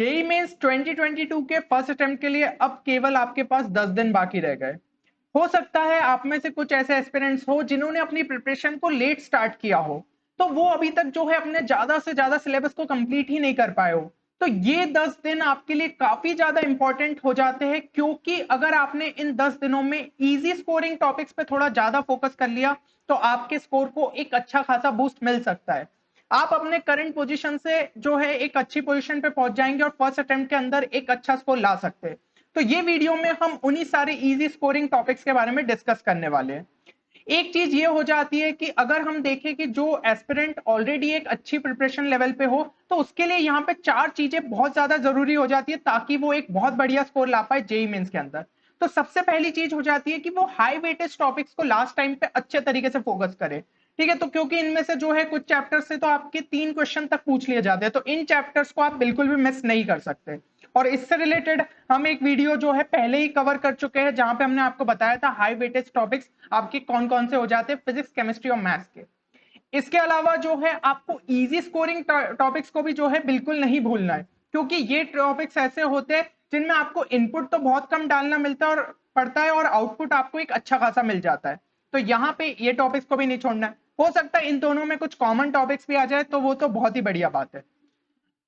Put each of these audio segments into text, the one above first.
JEE mains 2022 के first attempt के लिए अब केवल आपके पास 10 दिन बाकी रह गए। हो सकता है आप में से कुछ ऐसे एस्पिरेंट्स हो जिन्होंने अपनी प्रिपरेशन को लेट स्टार्ट किया हो, तो वो अभी तक जो है अपने ज्यादा से ज्यादा सिलेबस को कंप्लीट ही नहीं कर पाए हो। तो ये 10 दिन आपके लिए काफी ज्यादा इंपॉर्टेंट हो जाते हैं, क्योंकि अगर आपने इन 10 दिनों में इजी स्कोरिंग टॉपिक्स पे थोड़ा ज्यादा फोकस कर लिया तो आपके स्कोर को एक अच्छा खासा बूस्ट मिल सकता है। आप अपने करंट पोजीशन से जो है एक अच्छी पोजीशन पे पहुंच जाएंगे और फर्स्ट अटेम्प्ट के अंदर एक अच्छा स्कोर ला सकते हैं। तो ये वीडियो में हम उन्हीं सारे इजी स्कोरिंग टॉपिक्स के बारे में डिस्कस करने वाले हैं। एक चीज ये हो जाती है कि अगर हम देखें कि जो एस्पिरेंट ऑलरेडी एक अच्छी प्रिपरेशन लेवल पे हो, तो उसके लिए यहाँ पे चार चीजें बहुत ज्यादा जरूरी हो जाती है ताकि वो एक बहुत बढ़िया स्कोर ला पाए जेई मेंस के अंदर। तो सबसे पहली चीज हो जाती है कि वो हाई वेटेज टॉपिक्स को लास्ट टाइम पे अच्छे तरीके से फोकस करे। ठीक है, तो क्योंकि इनमें से जो है कुछ चैप्टर से तो आपके 3 क्वेश्चन तक पूछ लिए जाते हैं, तो इन चैप्टर्स को आप बिल्कुल भी मिस नहीं कर सकते। और इससे रिलेटेड हम एक वीडियो जो है पहले ही कवर कर चुके हैं, जहां पे हमने आपको बताया था हाई वेटेज टॉपिक्स आपके कौन कौन से हो जाते हैं फिजिक्स, केमिस्ट्री और मैथ्स के। इसके अलावा जो है आपको इजी स्कोरिंग टॉपिक्स को भी जो है बिल्कुल नहीं भूलना है, क्योंकि ये टॉपिक्स ऐसे होते हैं जिनमें आपको इनपुट तो बहुत कम डालना मिलता है और पड़ता है, और आउटपुट आपको एक अच्छा खासा मिल जाता है। तो यहाँ पे ये टॉपिक्स को भी नहीं छोड़ना है। हो सकता है इन दोनों में कुछ कॉमन टॉपिक्स भी आ जाए, तो वो तो बहुत ही बढ़िया बात है।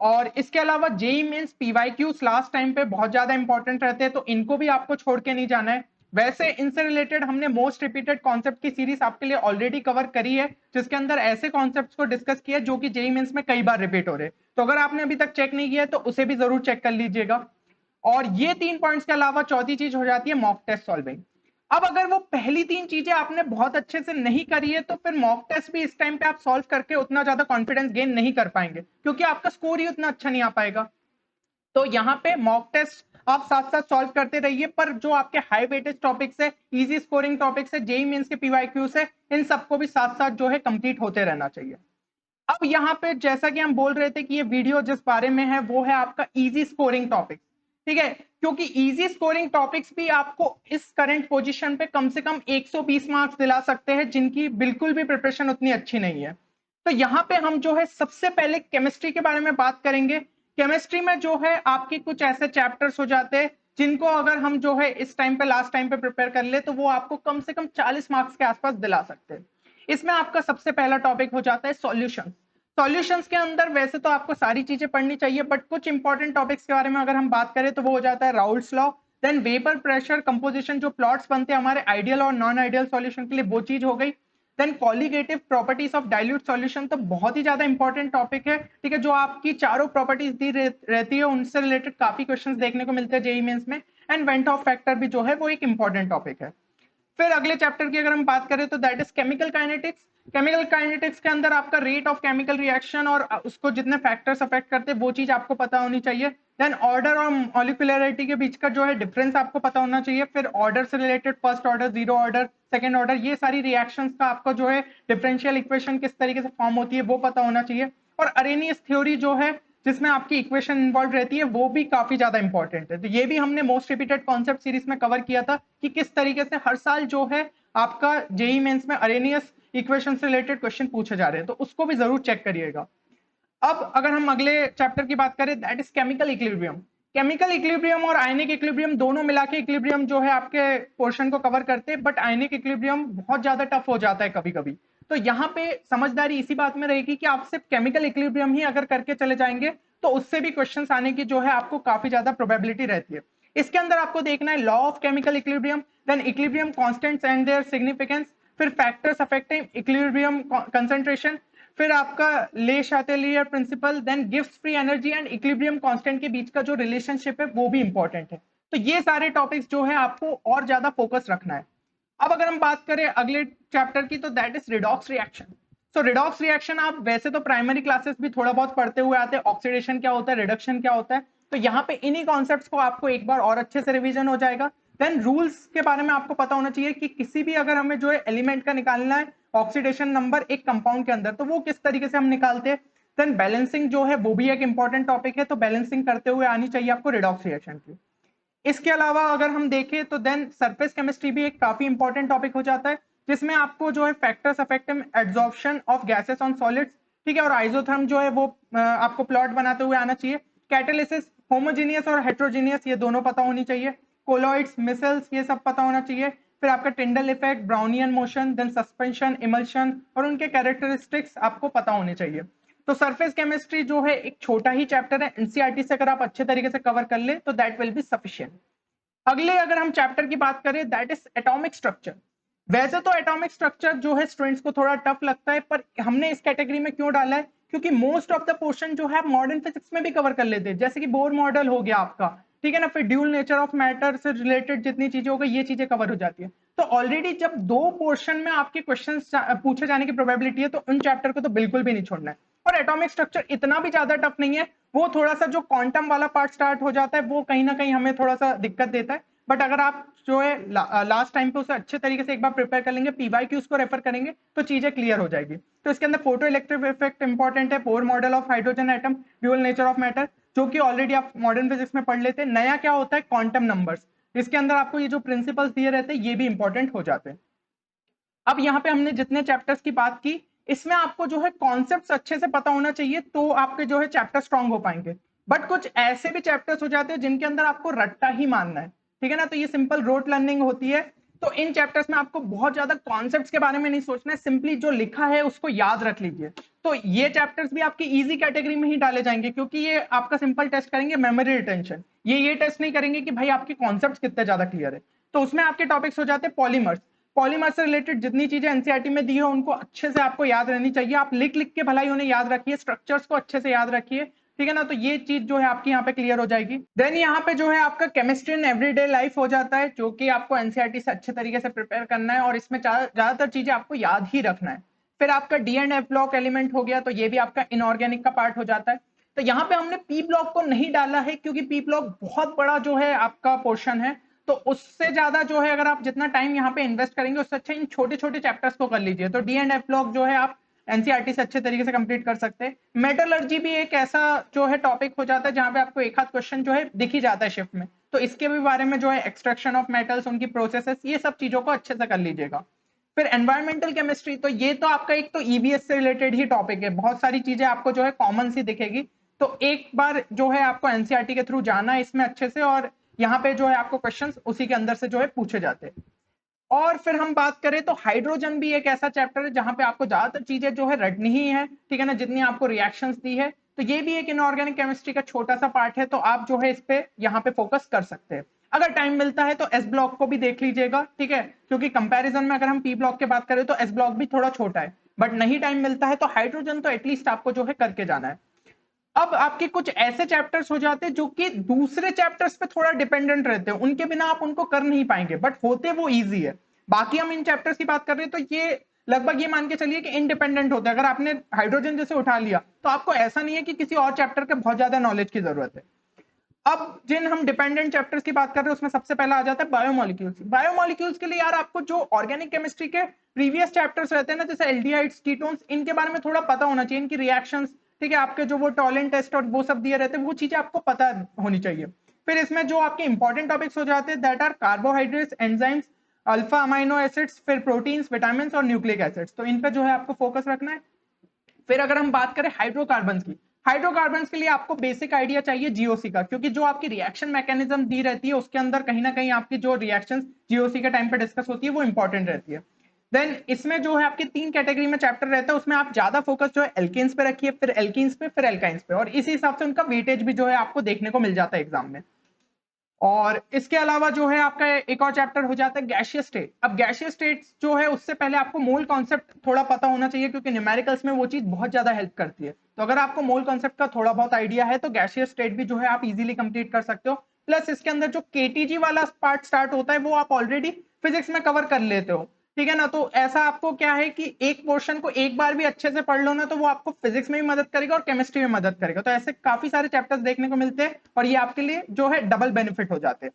और इसके अलावा JEE mains PYQs last time पे बहुत ज्यादा इंपॉर्टेंट रहते हैं, तो इनको भी आपको छोड़ के नहीं जाना है। वैसे इनसे रिलेटेड हमने मोस्ट रिपीटेड कॉन्सेप्ट की सीरीज आपके लिए ऑलरेडी कवर करी है, जिसके अंदर ऐसे कॉन्सेप्ट्स को डिस्कस किया जो कि जेई मेंस में कई बार रिपीट हो रहे हैं। तो अगर आपने अभी तक चेक नहीं किया है तो उसे भी जरूर चेक कर लीजिएगा। और ये 3 पॉइंट्स के अलावा चौथी चीज हो जाती है मॉक टेस्ट सॉल्विंग। अब अगर वो पहली 3 चीजें आपने बहुत अच्छे से नहीं करी है, तो फिर मॉक टेस्ट भी इस टाइम पे आप सॉल्व करके उतना ज्यादा कॉन्फिडेंस गेन नहीं कर पाएंगे, क्योंकि आपका स्कोर ही उतना अच्छा नहीं आ पाएगा। तो यहाँ पे मॉक टेस्ट आप साथ साथ सॉल्व करते रहिए, पर जो आपके हाई वेटेज टॉपिक्स है, इजी स्कोरिंग टॉपिक्स है, जेई मेंस के पीवाईक्यू से, इन सबको भी साथ साथ जो है कंप्लीट होते रहना चाहिए। अब यहाँ पे जैसा कि हम बोल रहे थे कि ये वीडियो जिस बारे में है वो है आपका इजी स्कोरिंग टॉपिक। ठीक है, क्योंकि इजी स्कोरिंग टॉपिक्स भी आपको इस करंट पोजीशन पे कम से कम 120 मार्क्स दिला सकते हैं, जिनकी बिल्कुल भी प्रिपरेशन उतनी अच्छी नहीं है। तो यहाँ पे हम जो है सबसे पहले केमिस्ट्री के बारे में बात करेंगे। केमिस्ट्री में जो है आपके कुछ ऐसे चैप्टर्स हो जाते हैं जिनको अगर हम जो है इस टाइम पे लास्ट टाइम पे प्रिपेयर कर ले, तो वो आपको कम से कम 40 मार्क्स के आसपास दिला सकते हैं। इसमें आपका सबसे पहला टॉपिक हो जाता है सॉल्यूशन। सॉल्यूशंस के अंदर वैसे तो आपको सारी चीजें पढ़नी चाहिए, बट कुछ इंपॉर्टेंट टॉपिक्स के बारे में अगर हम बात करें तो वो हो जाता है Raoult's law, then vapour pressure composition, जो प्लॉट्स बनते हैं हमारे आइडियल और नॉन आइडियल सॉल्यूशन के लिए, वो चीज हो गई। Then colligative properties of dilute solution, तो बहुत ही ज्यादा इंपॉर्टेंट टॉपिक है। ठीक है, जो आपकी चारों प्रॉपर्टीज दी रहती है उनसे रिलेटेड काफी क्वेश्चंस देखने को मिलते हैं जेईई मेंस में। एंड वेंट ऑफ फैक्टर भी जो है वो एक इंपॉर्टेंट टॉपिक है। फिर अगले चैप्टर की अगर हम बात करें तो that is chemical kinetics. Chemical kinetics के अंदर आपका रेट ऑफ केमिकल रिएक्शन और उसको जितने फैक्टर्स अफेक्ट करते हैं वो चीज आपको पता होनी चाहिए। देन ऑर्डर और मॉलिक्यूलरिटी के बीच का जो है डिफरेंस आपको पता होना चाहिए। फिर ऑर्डर से related first order, zero order, second order, ये सारी रिएक्शंस का आपको जो है डिफरेंशियल इक्वेशन किस तरीके से फॉर्म होती है वो पता होना चाहिए। और अरेनियस थ्योरी जो है जिसमें आपकी इक्वेशन इन्वॉल्व रहती है वो भी काफी ज्यादा इंपॉर्टेंट है। तो ये भी हमने मोस्ट रिपीटेड कॉन्सेप्ट सीरीज में कवर किया था कि किस तरीके से हर साल जो है आपका जेई मेंस में अरेनियस इक्वेशन से रिलेटेड क्वेश्चन पूछे जा रहे हैं, तो उसको भी जरूर चेक करिएगा। अब अगर हम अगले चैप्टर की बात करें that is chemical equilibrium. Chemical equilibrium और आयनिक इक्विलिब्रियम दोनों मिला के इक्विलिब्रियम जो है आपके पोर्शन को कवर करते हैं, बट आयनिक इक्विलिब्रियम बहुत ज्यादा टफ हो जाता है कभी कभी। तो यहाँ पे समझदारी इसी बात में रहेगी कि आप सिर्फ केमिकल इक्विलिब्रियम ही अगर करके चले जाएंगे तो उससे भी क्वेश्चंस आने की जो है आपको काफी ज्यादा प्रोबेबिलिटी रहती है। इसके अंदर आपको देखना है law of chemical equilibrium, then equilibrium constants and their significance, फिर फैक्टर्स अफेक्टिंग इक्विलिब्रियम कंसंट्रेशन, फिर आपका ले शातेलियर प्रिंसिपल, देन गिव्स free energy and equilibrium constant के बीच का जो रिलेशनशिप है वो भी इंपॉर्टेंट है। तो ये सारे टॉपिक्स जो है आपको और ज्यादा फोकस रखना है। अब अगर हम बात करें अगले चैप्टर की तो that is redox reaction. So redox reaction आप वैसे तो प्राइमरी क्लासेस भी थोड़ा बहुत पढ़ते हुए आते हैं, ऑक्सीडेशन क्या होता है, रिडक्शन क्या होता है। तो यहाँ पे इन्हीं कॉन्सेप्ट्स को आपको एक बार और अच्छे से रिवीजन हो जाएगा। देन रूल्स के बारे में आपको पता होना चाहिए कि किसी भी अगर हमें जो है एलिमेंट का निकालना है ऑक्सीडेशन नंबर एक कंपाउंड के अंदर, तो वो किस तरीके से हम निकालते हैं। देन बैलेंसिंग जो है वो भी एक इंपॉर्टेंट टॉपिक है, तो बैलेंसिंग करते हुए आनी चाहिए आपको रिडॉक्स रिएक्शन की। इसके अलावा अगर हम देखें तो देन सरफेस केमिस्ट्री भी एक काफी इंपॉर्टेंट टॉपिक हो जाता है, जिसमें आपको जो है factors affecting adsorption of gases on solids, ठीक है, और आइसोथर्म जो है वो आपको प्लॉट बनाते हुए आना चाहिए। कैटालिसिस होमोजीनियस और हेट्रोजीनियस ये दोनों पता होनी चाहिए, कोलॉइड्स, मिसल्स ये सब पता होना चाहिए, फिर आपका Tyndall effect, Brownian motion, then suspension, emulsion और उनके कैरेक्टरिस्टिक्स आपको पता होने चाहिए। तो सरफेस केमिस्ट्री जो है एक छोटा ही चैप्टर है, एनसीईआरटी से अगर आप अच्छे तरीके से कवर कर ले तो दैट विल बी सफिशिएंट। अगले अगर हम चैप्टर की बात करें दैट इज एटॉमिक स्ट्रक्चर। वैसे तो एटॉमिक स्ट्रक्चर जो है स्टूडेंट्स को थोड़ा टफ लगता है, पर हमने इस कैटेगरी में क्यों डाला है, क्योंकि मोस्ट ऑफ द पोर्शन जो है मॉडर्न फिजिक्स में भी कवर कर लेते हैं, जैसे कि बोर मॉडल हो गया आपका, ठीक है ना, फिर ड्यूल नेचर ऑफ मैटर से रिलेटेड जितनी चीजें हो गई ये चीजें कवर हो जाती है। तो ऑलरेडी जब दो पोर्शन में आपके क्वेश्चन पूछे जाने की प्रोबेबिलिटी है तो उन चैप्टर को तो बिल्कुल भी नहीं छोड़ना है। और एटॉमिक स्ट्रक्चर इतना भी ज्यादा टफ नहीं है, वो थोड़ा सा जो क्वांटम वाला पार्ट स्टार्ट हो जाता है वो कहीं ना कहीं हमें थोड़ा सा दिक्कत देता है, बट अगर आप जो है लास्ट टाइम पे उसे अच्छे तरीके से एक बार प्रिपेयर कर लेंगे, पीवाईक्यूज को रेफर करेंगे तो चीजें क्लियर हो जाएगी। तो इसके अंदर फोटो इलेक्ट्रिक इफेक्ट इंपॉर्टेंट है, Bohr model of hydrogen atom, dual nature of matter, जो कि ऑलरेडी आप मॉडर्न फिजिक्स में पढ़ लेते हैं। नया क्या होता है, क्वांटम नंबर्स, इसके अंदर आपको ये जो प्रिंसिपल्स दिए रहते हैं ये भी इंपॉर्टेंट हो जाते हैं। अब यहाँ पे हमने जितने चैप्टर्स की बात की इसमें आपको जो है कॉन्सेप्ट्स अच्छे से पता होना चाहिए तो आपके जो है चैप्टर स्ट्रांग हो पाएंगे। बट कुछ ऐसे भी चैप्टर्स हो जाते हैं जिनके अंदर आपको रट्टा ही मानना है, ठीक है ना, तो ये सिंपल रोट लर्निंग होती है। तो इन चैप्टर्स में आपको बहुत ज्यादा कॉन्सेप्ट्स के बारे में नहीं सोचना है, सिंपली जो लिखा है उसको याद रख लीजिए। तो ये चैप्टर्स भी आपकी इजी कैटेगरी में ही डाले जाएंगे, क्योंकि ये आपका सिंपल टेस्ट करेंगे मेमोरी रिटेंशन, ये टेस्ट नहीं करेंगे कि भाई आपके कॉन्सेप्ट्स कितने ज्यादा क्लियर है। तो उसमें आपके टॉपिक्स हो जाते हैं पॉलीमर्स, पॉलीमर से रिलेटेड जितनी चीजें एनसीईआरटी में दी है उनको अच्छे से आपको याद रहनी चाहिए, आप लिख लिख के भलाई उन्हें याद रखिए, स्ट्रक्चर्स को अच्छे से याद रखिए, ठीक है ना, तो ये चीज जो है आपकी यहाँ पे क्लियर हो जाएगी। देन यहाँ पे जो है आपका केमिस्ट्री इन एवरीडे लाइफ हो जाता है, जो कि आपको एनसीईआरटी से अच्छे तरीके से प्रिपेयर करना है और इसमें ज्यादातर चीजें आपको याद ही रखना है। फिर आपका D and F block element हो गया, तो ये भी आपका इनऑर्गेनिक का पार्ट हो जाता है। तो यहाँ पे हमने पी ब्लॉक को नहीं डाला है क्योंकि पी ब्लॉक बहुत बड़ा जो है आपका पोर्शन है, तो उससे ज्यादा जो है अगर आप जितना टाइम यहाँ पे इन्वेस्ट करेंगे उससे अच्छा इन छोटे छोटे चैप्टर्स को कर लीजिए। तो डी एंड एफ ब्लॉक जो है आप एनसीईआरटी से अच्छे तरीके से कंप्लीट कर सकते हैं। मेटलर्जी भी एक ऐसा जो है टॉपिक हो जाता है जहां पे आपको एक आध क्वेश्चन जो है दिख ही जाता है शिफ्ट में, तो इसके भी बारे में जो है एक्सट्रैक्शन ऑफ मेटल्स, उनकी प्रोसेसेस, ये सब चीजों को अच्छे से कर लीजिएगा। फिर एनवायरमेंटल केमिस्ट्री, तो ये तो आपका एक तो ईवीएस से रिलेटेड ही टॉपिक है, बहुत सारी चीजें आपको जो है कॉमन सी दिखेगी, तो एक बार जो है आपको एनसीईआरटी के थ्रू जाना है इसमें अच्छे से, और यहाँ पे जो है आपको क्वेश्चंस उसी के अंदर से जो है पूछे जाते हैं। और फिर हम बात करें तो हाइड्रोजन भी एक ऐसा चैप्टर है जहां पे आपको ज्यादातर चीजें जो है रटनी ही है, ठीक है ना, जितनी आपको रिएक्शंस दी है, तो ये भी एक इनऑर्गेनिक केमिस्ट्री का छोटा सा पार्ट है, तो आप जो है इस पे यहाँ पे फोकस कर सकते हैं। अगर टाइम मिलता है तो एस ब्लॉक को भी देख लीजिएगा, ठीक है, क्योंकि कंपैरिजन में अगर हम पी ब्लॉक की बात करें तो एस ब्लॉक भी थोड़ा छोटा है, बट नहीं टाइम मिलता है तो हाइड्रोजन तो एटलीस्ट आपको जो है करके जाना है। अब आपके कुछ ऐसे चैप्टर्स हो जाते हैं जो कि दूसरे चैप्टर्स पे थोड़ा डिपेंडेंट रहते हैं, उनके बिना आप उनको कर नहीं पाएंगे, बट होते वो इजी है। बाकी हम इन चैप्टर्स की बात कर रहे हैं तो ये लगभग ये मान के चलिए कि इंडिपेंडेंट होते हैं। अगर आपने हाइड्रोजन जैसे उठा लिया तो आपको ऐसा नहीं है कि किसी और चैप्टर के बहुत ज्यादा नॉलेज की जरूरत है। अब जिन हम डिपेंडेंट चैप्टर्स की बात कर रहे हैं उसमें सबसे पहला आ जाता है बायोमोलिक्यूल्स। बायोमोलिक्यूल्स के लिए यार आपको जो ऑर्गेनिक केमिस्ट्री के प्रीवियस चैप्टर्स रहते हैं ना, जैसे एल्डिहाइड्स, कीटोन्स, इनके बारे में थोड़ा पता होना चाहिए, इनकी रिएक्शंस, ठीक है, आपके जो वो टॉलेंट टेस्ट और वो सब दिए रहते हैं वो चीजें आपको पता होनी चाहिए। फिर इसमें जो आपके इंपॉर्टेंट टॉपिक्स हो जाते हैं that are carbohydrates, enzymes, alpha amino acids, फिर प्रोटीन्स, विटामिन और न्यूक्लिक एसिड्स, तो इन पे जो है आपको फोकस रखना है। फिर अगर हम बात करें हाइड्रोकार्बन्स की, हाइड्रोकार्बन्स के लिए आपको बेसिक आइडिया चाहिए जीओसी का, क्योंकि जो आपकी रिएक्शन मैकेनिज्म दी रहती है उसके अंदर कहीं ना कहीं आपकी जो रिएक्शंस जीओसी के टाइम पे डिस्कस होती है वो इंपॉर्टेंट रहती है। देन इसमें जो है आपके 3 कैटेगरी में चैप्टर रहता है, उसमें आप ज्यादा फोकस जो है एल्केन्स पे रखिए, फिर एल्कीन्स पे, फिर एल्काइंस पे, और इसी हिसाब से उनका वेटेज भी जो है आपको देखने को मिल जाता है एग्जाम में। और इसके अलावा जो है आपका एक और चैप्टर हो जाता है गैसियस स्टेट। अब गैसियस स्टेट जो है उससे पहले आपको मोल कॉन्सेप्ट थोड़ा पता होना चाहिए, क्योंकि न्यूमेरिकल्स में वो चीज बहुत ज्यादा हेल्प करती है। तो अगर आपको मोल कॉन्सेप्ट का थोड़ा बहुत आइडिया है तो गैसियस स्टेट भी जो है आप इजीली कंप्लीट कर सकते हो। प्लस इसके अंदर जो केटीजी वाला पार्ट स्टार्ट होता है वो आप ऑलरेडी फिजिक्स में कवर कर लेते हो, ठीक है ना, तो ऐसा आपको क्या है कि एक पोर्शन को एक बार भी अच्छे से पढ़ लो ना तो वो आपको फिजिक्स में भी मदद करेगा और केमिस्ट्री में मदद करेगा। तो ऐसे काफी सारे चैप्टर्स देखने को मिलते हैं और ये आपके लिए जो है डबल बेनिफिट हो जाते हैं।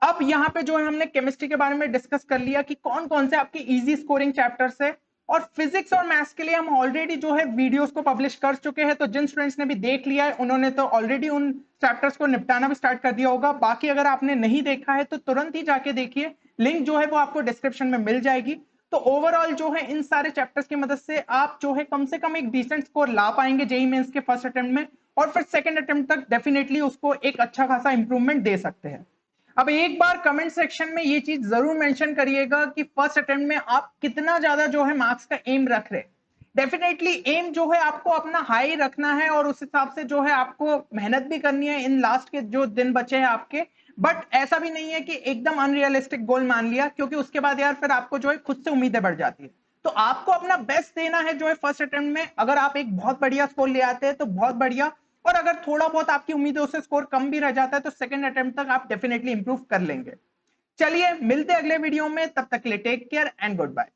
अब यहाँ पे जो है हमने केमिस्ट्री के बारे में डिस्कस कर लिया कि कौन कौन से आपके इजी स्कोरिंग चैप्टर्स है, और फिजिक्स और मैथ्स के लिए हम ऑलरेडी जो है वीडियोस को पब्लिश कर चुके हैं, तो जिन स्टूडेंट्स ने भी देख लिया है उन्होंने तो ऑलरेडी उन चैप्टर्स को निपटाना भी स्टार्ट कर दिया होगा। बाकी अगर आपने नहीं देखा है तो तुरंत ही जाके देखिए, लिंक जो है वो आपको डिस्क्रिप्शन में मिल जाएगी। तो ओवरऑल जो है इन सारे चैप्टर्स की मदद से आप जो है कम से कम एक डिसेंट स्कोर ला पाएंगे जेईई मेंस के फर्स्ट अटेम्प्ट में, और फिर सेकंड अटेम्प्ट तक डेफिनेटली उसको एक अच्छा खासा इंप्रूवमेंट दे सकते हैं। अब एक बार कमेंट सेक्शन में ये चीज जरूर मेंशन करिएगा कि फर्स्ट अटेम्प्ट में आप कितना ज्यादा जो है मार्क्स का एम रख रहे हैं। डेफिनेटली एम जो है आपको अपना हाई रखना है और उस हिसाब से जो है आपको मेहनत भी करनी है इन लास्ट के जो दिन बचे हैं आपके। बट ऐसा भी नहीं है कि एकदम अनरियलिस्टिक गोल मान लिया, क्योंकि उसके बाद यार फिर आपको जो है खुद से उम्मीदें बढ़ जाती है। तो आपको अपना बेस्ट देना है जो है फर्स्ट अटेम्प्ट में। अगर आप एक बहुत बढ़िया स्कोर ले आते हैं तो बहुत बढ़िया, और अगर थोड़ा बहुत आपकी उम्मीदों से स्कोर कम भी रह जाता है तो सेकंड अटेम्प्ट तक आप डेफिनेटली इंप्रूव कर लेंगे। चलिए मिलते हैं अगले वीडियो में, तब तक के लिए take care and good bye.